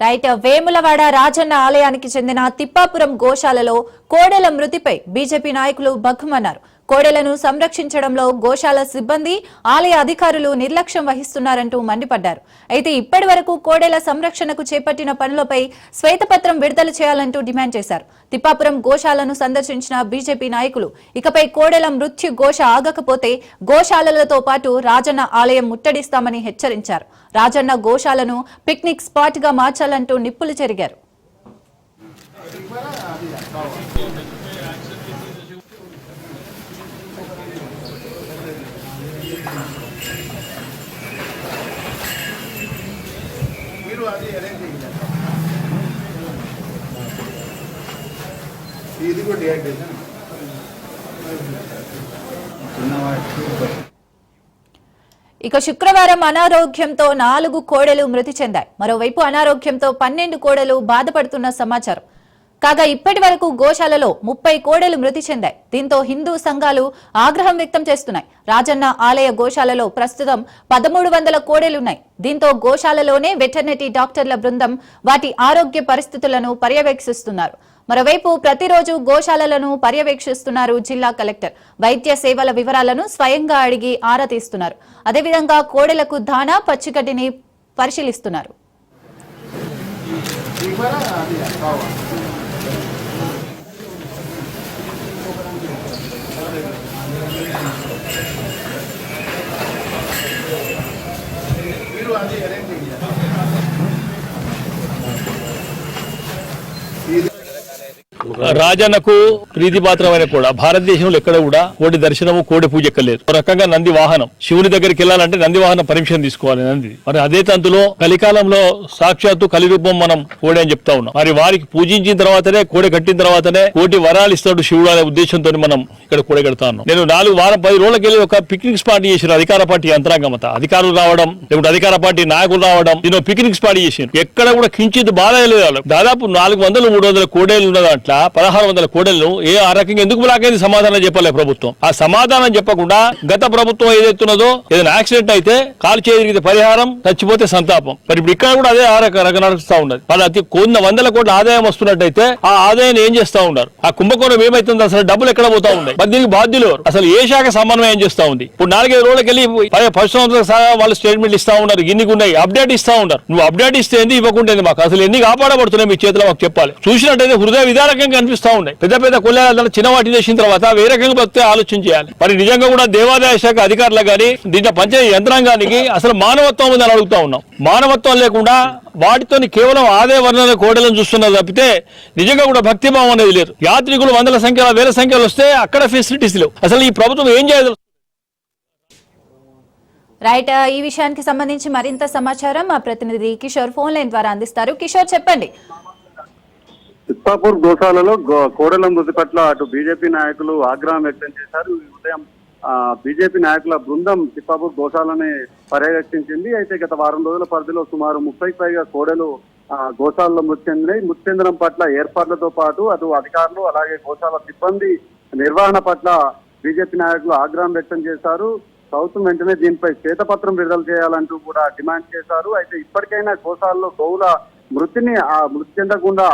Right. Vemulawada Rajanna ఆలయానికి చెందిన తిప్పాపురం గోశాలలో కోడెల మృతిపై బీజేపీ నాయకులు భగ్గుమన్నారు. కోడెలను సంరక్షించడంలో గోశాల సిబ్బంది, ఆలయ అధికారులు నిర్లక్ష్యం వహిస్తున్నారంటూ మండిపడ్డారు. అయితే ఇప్పటి వరకు కోడెల సంరక్షణకు చేపట్టిన పనులపై శ్వేతపత్రం విడుదల చేయాలంటూ డిమాండ్ చేశారు. తిప్పాపురం గోశాలను సందర్శించిన బీజేపీ నాయకులు ఇకపై కోడెల మృత్యు ఘోష ఆగకపోతే గోశాలలతో పాటు రాజన్న ఆలయం ముట్టడిస్తామని హెచ్చరించారు. రాజన్న గోశాలను పిక్నిక్ స్పాట్ గా మార్చాలంటూ నిప్పులు చెరిగారు. ఇక శుక్రవారం అనారోగ్యంతో 4 కోడెలు మృతి చెందాయి. మరోవైపు అనారోగ్యంతో 12 కోడెలు బాధపడుతున్న సమాచారం. కాగా ఇప్పటి వరకు గోశాలలో 30 కోడెలు మృతి చెందాయి. దీంతో హిందూ సంఘాలు ఆగ్రహం వ్యక్తం చేస్తున్నాయి. రాజన్న ఆలయ గోశాలలో ప్రస్తుతం 1300 కోడెలున్నాయి. దీంతో గోశాలలోనే వెటర్నరీ డాక్టర్ల బృందం వాటి ఆరోగ్య పరిస్థితులను పర్యవేక్షిస్తున్నారు. మరోవైపు ప్రతిరోజు గోశాలలను పర్యవేక్షిస్తున్నారు జిల్లా కలెక్టర్. వైద్య సేవల వివరాలను స్వయంగా అడిగి ఆరా తీస్తున్నారు. అదేవిధంగా కోడెలకు దానా, పచ్చిగడ్డిని పరిశీలిస్తున్నారు. రాజన్నకు ప్రీతిపాత్రమైన కూడా భారతదేశంలో ఎక్కడ కూడా కోడి దర్శనము, కోడి పూజ ఎక్కలేదు. ఒక రకంగా నంది వాహనం, శివుని దగ్గరికి వెళ్ళాలంటే నంది వాహనం పర్మిషన్ తీసుకోవాలి నంది. మరి అదే తంతులో కలికాలంలో సాక్షాత్తు కలిరూపం మనం కోడి అని చెప్తా ఉన్నాం. మరి వారికి పూజించిన తర్వాతనే, కోడి కట్టిన తర్వాతనే కోటి వరాలు ఇస్తాడు శివుడు అనే ఉద్దేశంతో మనం ఇక్కడ కోడి కడతా ఉన్నాం. నేను 4 వారం 10 రోజులకి వెళ్ళి ఒక పిక్నిక్ స్పాట్ చేసిన అధికార పార్టీ యంత్రాంగం అంతా, అధికారులు రావడం, లేకుంటే అధికార పార్టీ నాయకులు రావడం, నేను పిక్నిక్ స్పాట్ చేసాను. ఎక్కడ కూడా కించిత్ బాధ లేదు. దాదాపు 400-300 కోడేలు ఉన్న దాంట్లో 1600 కోడెలను ఆ రకంగా ఎందుకు బ్లాక్ అయింది సమాధానం చెప్పలే ప్రభుత్వం. ఆ సమాధానం చెప్పకుండా గత ప్రభుత్వం ఏదైతున్నదో, ఏదైనా యాక్సిడెంట్ అయితే కాలు చేతికి పరిహారం, చచ్చిపోతే సంతాపం. మరి ఇప్పుడు ఇక్కడ కూడా అదే నడుస్తా ఉన్నది. వాళ్ళు అతి కొన్ని వందల కోట్ల ఆదాయం వస్తున్నట్టయితే ఆ ఆదాయాన్ని ఏం చేస్తా ఉన్నారు? ఆ కుంభకోణం ఏమైతుంది? అసలు డబ్బులు ఎక్కడ పోతా ఉన్నాయి? మరి దీనికి బాధ్యులు అసలు ఏ శాఖ సమన్వయం చేస్తా ఉంది? ఇప్పుడు 4-5 రోజులకి వెళ్ళి 10 సంవత్సరాల సహా వాళ్ళు స్టేట్మెంట్ ఇస్తా ఉన్నారు, ఇన్ని ఉన్నాయి, అప్డేట్ ఇస్తా ఉన్నారు. నువ్వు అప్డేట్ ఇస్తే ఏంది, ఇవ్వకుంటే మాకు అసలు ఎన్ని కాపాడబడుతున్నాయి మీ చేతిలో మాకు చెప్పాలి. చూసినట్టయితే హృదయ విదారకంగా కనిపిస్తా ఉన్నాయి. పెద్ద పెద్ద కొల్లాల చిన్న వాటి చేసిన తర్వాత వేరే రకంగా బతికే ఆలోచన చేయాలి. మరి నిజంగా కూడా దేవాదాయ శాఖ అధికారులకు కానీ, దీంట్లో పంచాయతీ యంత్రాంగానికి అసలు మానవత్వం ఉందని అడుగుతా ఉన్నాం. మానవత్వం లేకుండా వాటితో కేవలం ఆదాయ వర్ణన కోడలను చూస్తున్నారు తప్పితే నిజంగా కూడా భక్తిభావం అనేది లేదు. యాత్రికులు వందల సంఖ్యలో, వేల సంఖ్యలో వస్తే అక్కడ ఫెసిలిటీస్ లేవు. అసలు ఈ ప్రభుత్వం ఏం చేయదు? రైట్. ఈ విషయానికి సంబంధించి మరింత సమాచారం మా ప్రతినిధి కిషోర్ ఫోన్ లైన్ ద్వారా అందిస్తారు. కిషోర్, చెప్పండి. తిప్పాపూర్ గోశాలలో కోడెల మృతి పట్ల అటు బీజేపీ నాయకులు ఆగ్రహం వ్యక్తం చేశారు. ఈ ఉదయం బీజేపీ నాయకుల బృందం తిప్పాపూర్ గోశాలని పర్యవేక్షించింది. అయితే గత వారం రోజుల పరిధిలో సుమారు 30కి పైగా కోడెలు గోశాలలో మృతి చెందినాయి. మృతి చెందడం పట్ల ఏర్పాట్లతో పాటు అటు అధికారులు, అలాగే గోశాల సిబ్బంది నిర్వహణ పట్ల బీజేపీ నాయకులు ఆగ్రహం వ్యక్తం చేశారు. ప్రభుత్వం వెంటనే దీనిపై శ్వేతపత్రం విడుదల చేయాలంటూ కూడా డిమాండ్ చేశారు. అయితే ఇప్పటికైనా గోశాలలో గోవుల మృతి చెందకుండా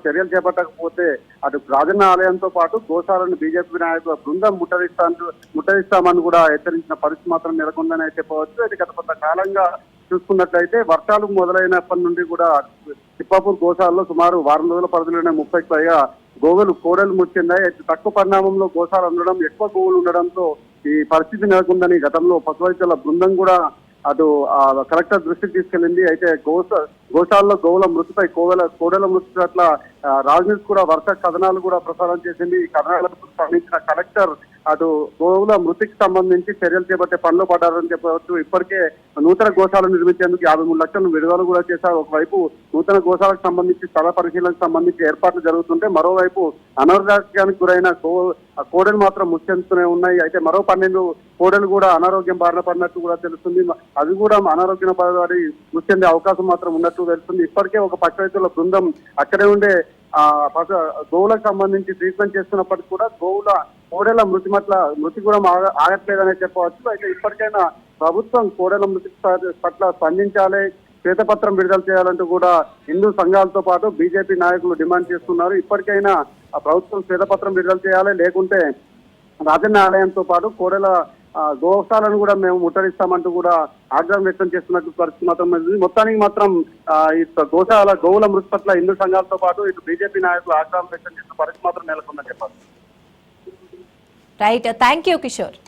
చర్యలు చేపట్టకపోతే అటు రాజన్న ఆలయంతో పాటు గోశాలను బీజేపీ నాయకుల బృందం ముట్టడిస్తామని కూడా హెచ్చరించిన పరిస్థితి మాత్రం నెలకొందని చెప్పవచ్చు. అయితే గత కొంత కాలంగా చూసుకున్నట్లయితే వర్షాలు మొదలైనప్పటి నుండి కూడా తిప్పాపూర్ గోశాలలో సుమారు వారం రోజుల పరిధిలోనే 30కి పైగా కోడెలు మృతి చెందాయి. తక్కువ పరిణామంలో గోశాల ఉండడం, ఎక్కువ గోవులు ఉండడంతో ఈ పరిస్థితి నెలకొందని గతంలో పశువైద్యుల బృందం కూడా అటు కలెక్టర్ దృష్టికి తీసుకెళ్లింది. అయితే గోశాలలో గోవుల మృతిపై కోడెల మృతి పట్ల రాజనీతి కూడా వరుస కథనాలు కూడా ప్రసారం చేసింది. ఈ కథనాలకు స్పందించిన కలెక్టర్ అటు గోవుల మృతికి సంబంధించి చర్యలు చేపట్టే పనిలో పడ్డారని చెప్పవచ్చు. ఇప్పటికే నూతన గోశాలను నిర్మించేందుకు 53 లక్షలను విడుదల కూడా చేశారు. ఒకవైపు నూతన గోశాలకు సంబంధించి స్థల పరిశీలనకు సంబంధించి ఏర్పాట్లు జరుగుతుంటే, మరోవైపు అనారోగ్యానికి గురైన కోడెలు మాత్రం మృతి చెందుతూనే ఉన్నాయి. అయితే మరో 12 కోడెలు కూడా అనారోగ్యం బారిన పడినట్టు కూడా తెలుస్తుంది. అవి కూడా అనారోగ్యం పడి మృతి చెందే అవకాశం మాత్రం ఉన్నట్టు తెలుస్తుంది. ఇప్పటికే ఒక పశు వైద్యుల బృందం అక్కడే ఉండే గోవులకు సంబంధించి ట్రీట్మెంట్ చేస్తున్నప్పటికీ కూడా కోడెల మృతి కూడా ఆగట్లేదనే చెప్పవచ్చు. అయితే ఇప్పటికైనా ప్రభుత్వం కోడెల మృతి పట్ల స్పందించాలి, శ్వేతపత్రం విడుదల చేయాలంటూ కూడా హిందూ సంఘాలతో పాటు బీజేపీ నాయకులు డిమాండ్ చేస్తున్నారు. ఇప్పటికైనా ఆ ప్రభుత్వం శ్వేతపత్రం విడుదల చేయాలి, లేకుంటే రాజన్న ఆలయంతో పాటు కోడెల గోశాలను కూడా మేము ముట్టడిస్తామంటూ కూడా ఆగ్రహం వ్యక్తం చేస్తున్నట్టు పరిస్థితి మాత్రం ఉంది. మొత్తానికి మాత్రం ఈ గోవుల మృతి పట్ల హిందూ సంఘాలతో పాటు ఇటు బీజేపీ నాయకులు ఆగ్రహం వ్యక్తం చేస్తున్న పరిస్థితి మాత్రం నెలకొందని చెప్పారు. Right, thank you Kishore.